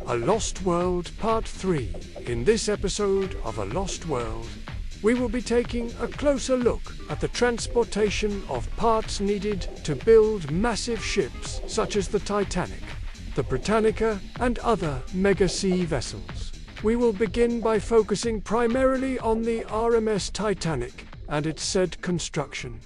A Lost World Part 3. In this episode of A Lost World, we will be taking a closer look at the transportation of parts needed to build massive ships such as the Titanic, the Britannica, and other mega-sea vessels. We will begin by focusing primarily on the RMS Titanic and its said construction.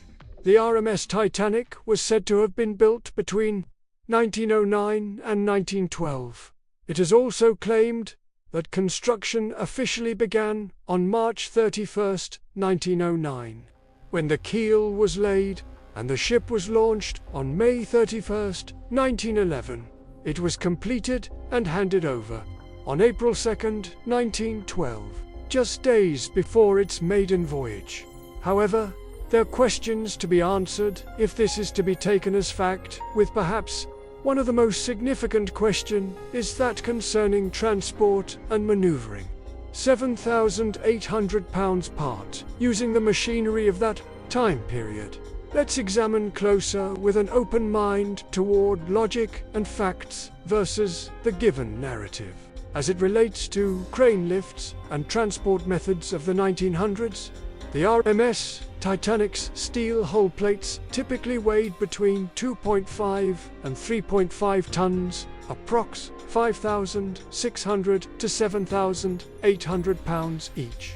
The RMS Titanic was said to have been built between 1909 and 1912. It is also claimed that construction officially began on March 31, 1909, when the keel was laid and the ship was launched on May 31, 1911. It was completed and handed over on April 2, 1912, just days before its maiden voyage. However, there are questions to be answered if this is to be taken as fact, with perhaps one of the most significant question is that concerning transport and maneuvering. 7,800 pounds part, using the machinery of that time period. Let's examine closer with an open mind toward logic and facts versus the given narrative. As it relates to crane lifts and transport methods of the 1900s, the RMS Titanic's steel hull plates typically weighed between 2.5 and 3.5 tons, approx. 5,600 to 7,800 pounds each,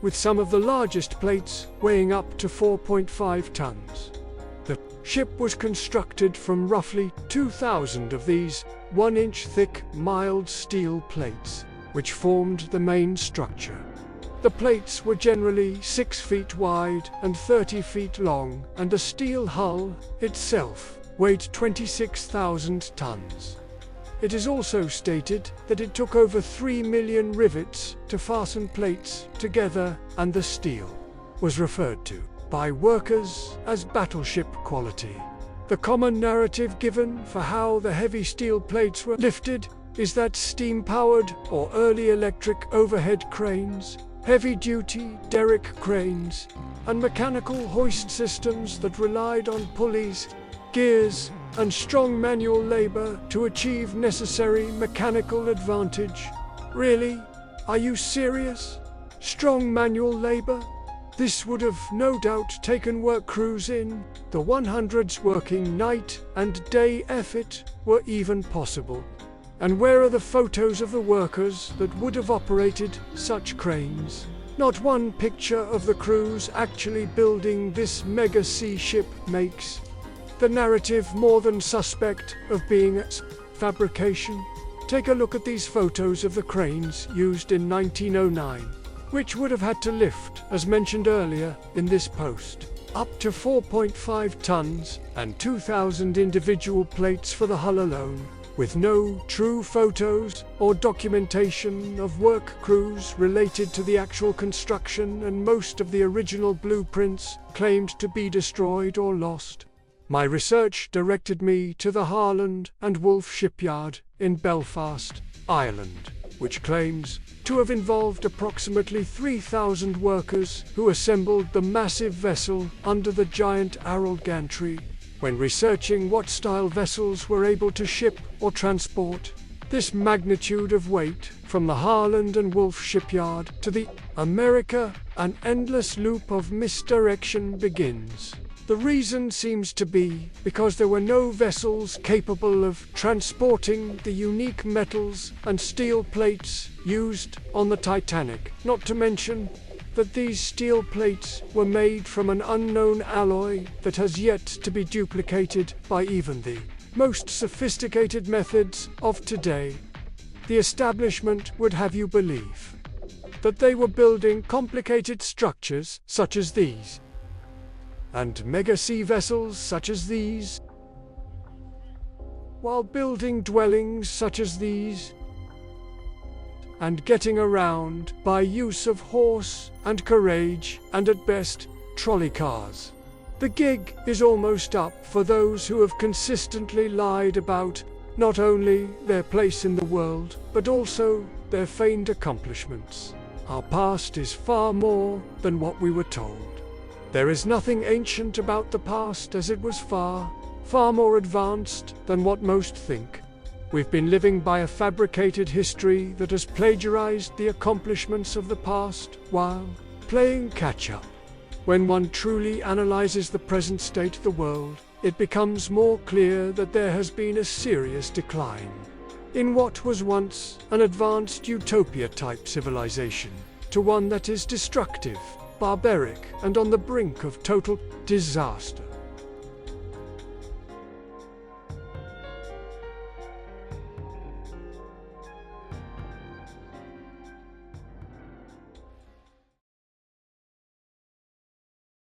with some of the largest plates weighing up to 4.5 tons. The ship was constructed from roughly 2,000 of these 1-inch thick mild steel plates, which formed the main structure. The plates were generally 6 feet wide and 30 feet long, and the steel hull itself weighed 26,000 tons. It is also stated that it took over 3 million rivets to fasten plates together, and the steel was referred to by workers as battleship quality. The common narrative given for how the heavy steel plates were lifted is that steam-powered or early electric overhead cranes, heavy-duty derrick cranes, and mechanical hoist systems that relied on pulleys, gears, and strong manual labor to achieve necessary mechanical advantage. Really? Are you serious? Strong manual labor? This would have no doubt taken work crews in the 100s working night and day if it were even possible. And where are the photos of the workers that would have operated such cranes? Not one picture of the crews actually building this mega sea ship makes the narrative more than suspect of being a fabrication. Take a look at these photos of the cranes used in 1909, which would have had to lift, as mentioned earlier in this post, up to 4.5 tons and 2,000 individual plates for the hull alone, with no true photos or documentation of work crews related to the actual construction, and most of the original blueprints claimed to be destroyed or lost. My research directed me to the Harland and Wolff shipyard in Belfast, Ireland, which claims to have involved approximately 3,000 workers who assembled the massive vessel under the giant Aral gantry. When researching what style vessels were able to ship or transport this magnitude of weight from the Harland and Wolff shipyard to the America, an endless loop of misdirection begins. The reason seems to be because there were no vessels capable of transporting the unique metals and steel plates used on the Titanic, not to mention that these steel plates were made from an unknown alloy that has yet to be duplicated by even the most sophisticated methods of today. The establishment would have you believe that they were building complicated structures such as these, and mega-sea vessels such as these, while building dwellings such as these, and getting around by use of horse and carriage and at best trolley cars. The gig is almost up for those who have consistently lied about not only their place in the world, but also their feigned accomplishments. Our past is far more than what we were told. There is nothing ancient about the past, as it was far more advanced than what most think. We've been living by a fabricated history that has plagiarized the accomplishments of the past while playing catch-up. When one truly analyzes the present state of the world, it becomes more clear that there has been a serious decline in what was once an advanced utopia-type civilization to one that is destructive, barbaric, and on the brink of total disaster.